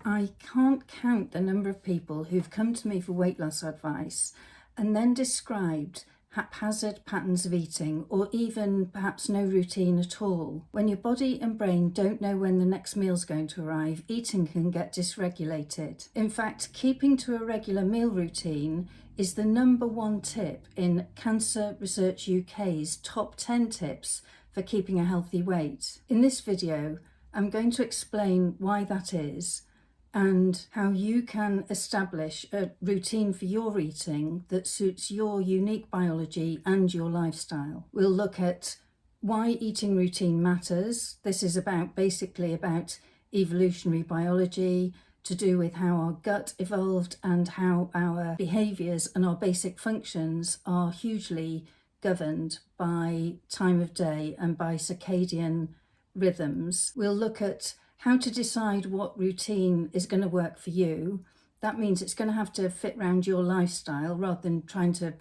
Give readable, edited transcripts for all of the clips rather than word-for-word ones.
I can't count the number of people who've come to me for weight loss advice and then described haphazard patterns of eating, or even perhaps no routine at all. When your body and brain don't know when the next meal's going to arrive, eating can get dysregulated. In fact, keeping to a regular meal routine is the number one tip in Cancer Research UK's top 10 tips for keeping a healthy weight. In this video, I'm going to explain why that is and how you can establish a routine for your eating that suits your unique biology and your lifestyle. We'll look at why eating routine matters. This is basically about evolutionary biology, to do with how our gut evolved and how our behaviours and our basic functions are hugely governed by time of day and by circadian rhythms. We'll look at how to decide what routine is going to work for you. That means it's going to have to fit around your lifestyle rather than trying to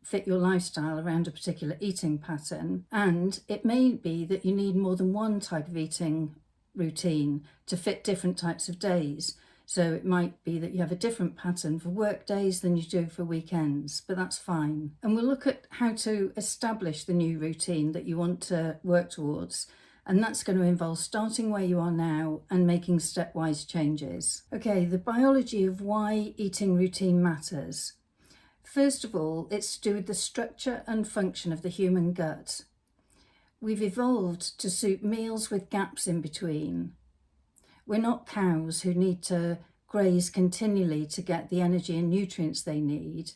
fit your lifestyle around a particular eating pattern. And it may be that you need more than one type of eating routine to fit different types of days. So it might be that you have a different pattern for work days than you do for weekends, but that's fine. And we'll look at how to establish the new routine that you want to work towards. And that's going to involve starting where you are now and making stepwise changes. Okay, the biology of why eating routine matters. First of all, it's to do with the structure and function of the human gut. We've evolved to suit meals with gaps in between. We're not cows who need to graze continually to get the energy and nutrients they need.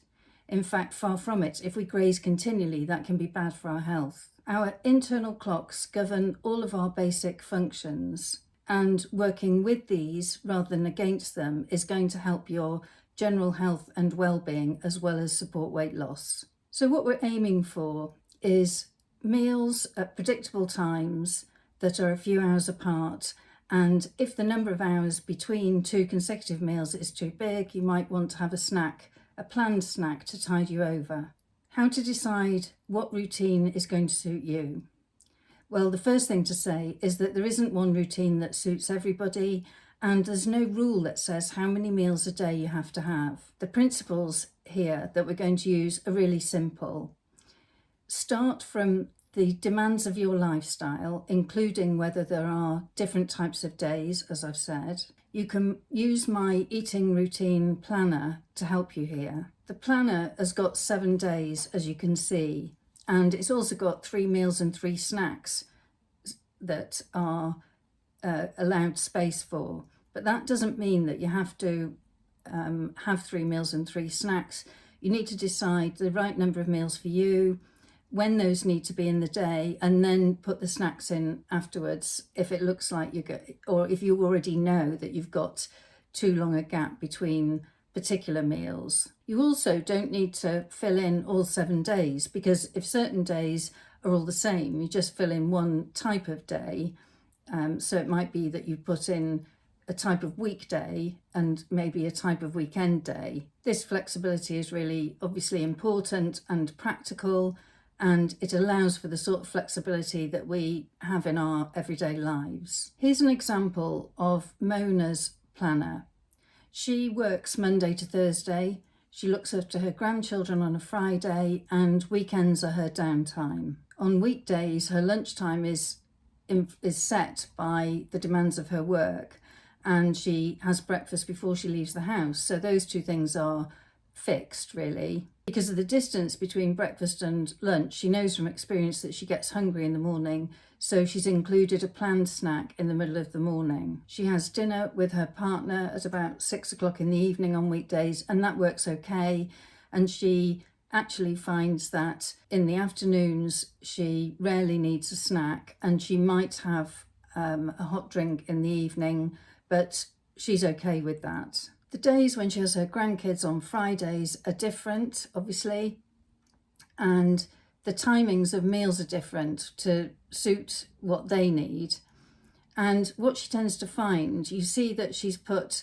In fact, far from it. If we graze continually, that can be bad for our health. Our internal clocks govern all of our basic functions, and working with these rather than against them is going to help your general health and well-being as well as support weight loss. So what we're aiming for is meals at predictable times that are a few hours apart, and if the number of hours between two consecutive meals is too big, you might want to have a planned snack to tide you over. How to decide what routine is going to suit you? Well, the first thing to say is that there isn't one routine that suits everybody, and there's no rule that says how many meals a day you have to have. The principles here that we're going to use are really simple. Start from the demands of your lifestyle, including whether there are different types of days, as I've said. You can use my eating routine planner to help you here. The planner has got 7 days, as you can see, and it's also got 3 meals and 3 snacks that are allowed space for. But that doesn't mean that you have to have 3 meals and 3 snacks. You need to decide the right number of meals for you, when those need to be in the day, and then put the snacks in afterwards if it looks like or if you already know that you've got too long a gap between particular meals. You also don't need to fill in all 7 days, because if certain days are all the same, you just fill in one type of day. So it might be that you put in a type of weekday and maybe a type of weekend day. This flexibility is really obviously important and practical, and it allows for the sort of flexibility that we have in our everyday lives. Here's an example of Mona's planner. She works Monday to Thursday. She looks after her grandchildren on a Friday, and weekends are her downtime. On weekdays, her lunchtime is set by the demands of her work, and she has breakfast before she leaves the house. So those two things are fixed, really. Because of the distance between breakfast and lunch, she knows from experience that she gets hungry in the morning, so she's included a planned snack in the middle of the morning. She has dinner with her partner at about 6 o'clock in the evening on weekdays, and that works okay. And she actually finds that in the afternoons she rarely needs a snack, and she might have a hot drink in the evening, but she's okay with that. The days when she has her grandkids on Fridays are different, obviously, and the timings of meals are different to suit what they need. And what she tends to find, you see that she's put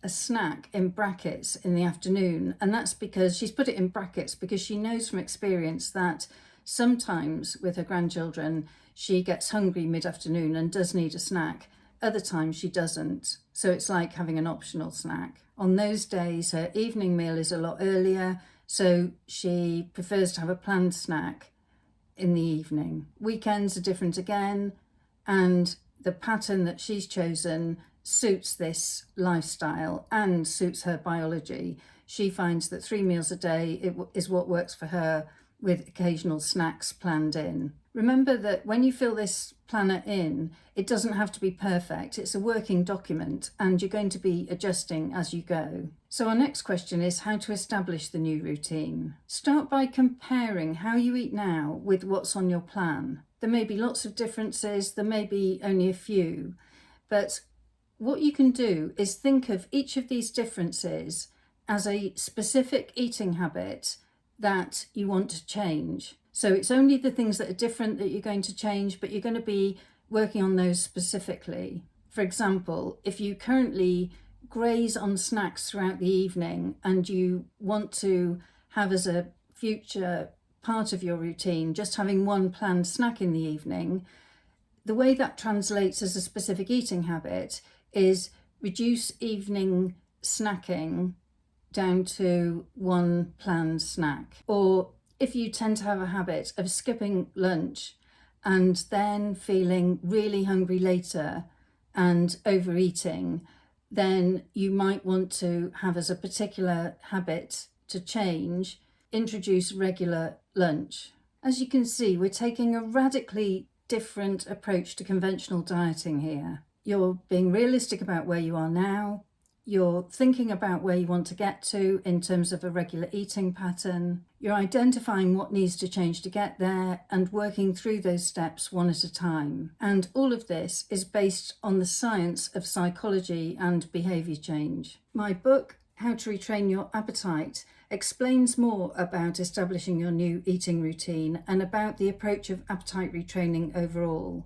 a snack in brackets in the afternoon, and that's because she's put it in brackets because she knows from experience that sometimes with her grandchildren she gets hungry mid-afternoon and does need a snack. other times she doesn't. So it's like having an optional snack. On those days, her evening meal is a lot earlier, so she prefers to have a planned snack in the evening. Weekends are different again, and the pattern that she's chosen suits this lifestyle and suits her biology. She finds that 3 meals a day is what works for her, with occasional snacks planned in. Remember that when you fill this planner in, it doesn't have to be perfect. It's a working document and you're going to be adjusting as you go. So our next question is how to establish the new routine. Start by comparing how you eat now with what's on your plan. There may be lots of differences, there may be only a few, but what you can do is think of each of these differences as a specific eating habit that you want to change. So it's only the things that are different that you're going to change, but you're going to be working on those specifically. For example, if you currently graze on snacks throughout the evening and you want to have as a future part of your routine just having one planned snack in the evening, the way that translates as a specific eating habit is reduce evening snacking down to one planned snack. Or if you tend to have a habit of skipping lunch and then feeling really hungry later and overeating, then you might want to have as a particular habit to change, introduce regular lunch. As you can see, we're taking a radically different approach to conventional dieting here. You're being realistic about where you are now. You're thinking about where you want to get to in terms of a regular eating pattern. You're identifying what needs to change to get there and working through those steps one at a time. And all of this is based on the science of psychology and behaviour change. My book, How to Retrain Your Appetite, explains more about establishing your new eating routine and about the approach of appetite retraining overall.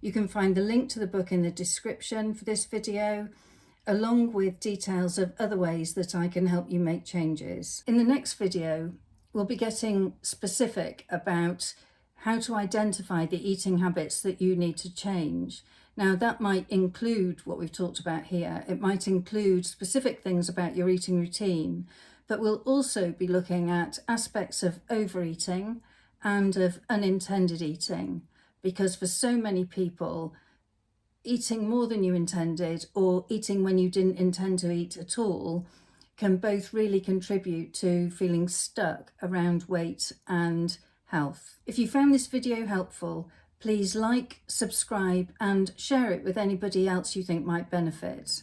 You can find the link to the book in the description for this video, along with details of other ways that I can help you make changes. In the next video, we'll be getting specific about how to identify the eating habits that you need to change. Now, that might include what we've talked about here. It might include specific things about your eating routine, but we'll also be looking at aspects of overeating and of unintended eating, because for so many people, eating more than you intended or eating when you didn't intend to eat at all can both really contribute to feeling stuck around weight and health. If you found this video helpful, please like, subscribe and share it with anybody else you think might benefit.